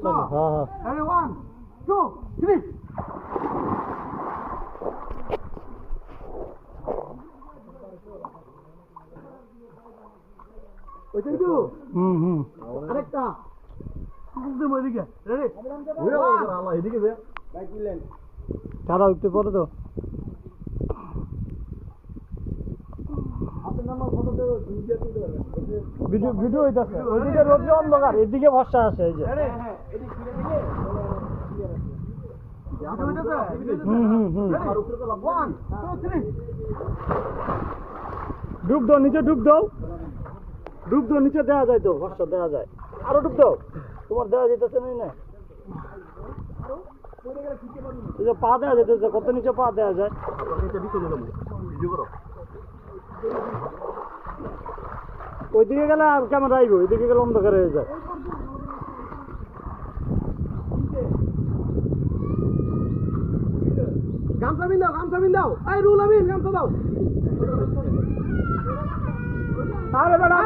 চলো হ্যাঁ Ready, 1, 2, 3. ওই কিন্তু আরেকটা বুঝতে মরিকে রেডি আল্লাহ এদিকে দে ভাই কিলেন তারা উঠতে পড়ে তো আপনার নাম্বার ফটো তো ভিডিও তুলতে পারবেন ভিডিও ভিডিও হইতাছে ওইদিকে রোদ্র অন্ধকার এদিকে বর্ষা আছে এই যে হ্যাঁ এদিকে খুলে দিলে ডুব দাও নিচে ডুব দাও নিচে দেওয়া যায় তো বর্ষা দেওয়া যায় আরো ডুব দাও তোমার দেওয়া যেতেছে না এই যে পা দেওয়া যেতেছে কত নিচে পা দেওয়া যায় ওইদিকে গেলে আর ক্যামেরা আইব ওইদিকে গেলে অন্ধকার হয়ে যায় গামছা বিন দাও এই রুল আমিন গামছা দাও আরে বেটা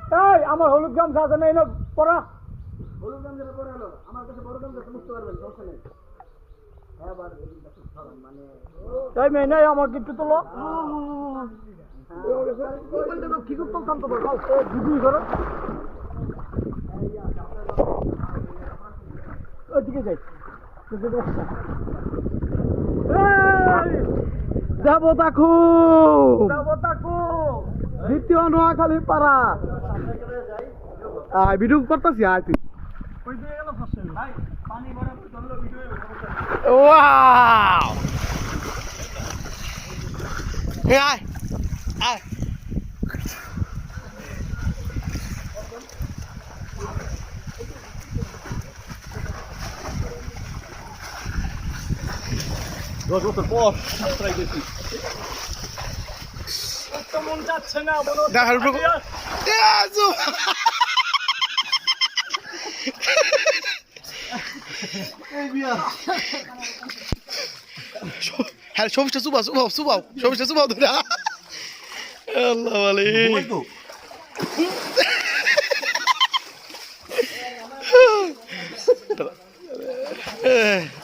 আমার আমার হলুদ গামছা আছে না এনে পরা হলুদ গামছা পরে হলো আমার কাছে বড় গামছা বুঝতে পারবেন সমস্যা নেই হ্যাঁ বার মানে তাই মেয়ে নাই আমার কিছু তোলো কি করতাম শান্ত দিদি করো ওইদিকে যাই যাবো তাকু দ্বিতীয় নোয়াখালী পাড়া ভিডিও করতেছি আয় তুই Wow! Hey, ai. Ai. দশ বছর পর ট্রাই করছি মন যাচ্ছে না বলো Daar heb ik ook. Ja, zo. Hadi şov işte subav. Şov işte subav dur ya. Allah Ali.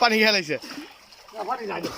Panik gelaise. পানি লাগে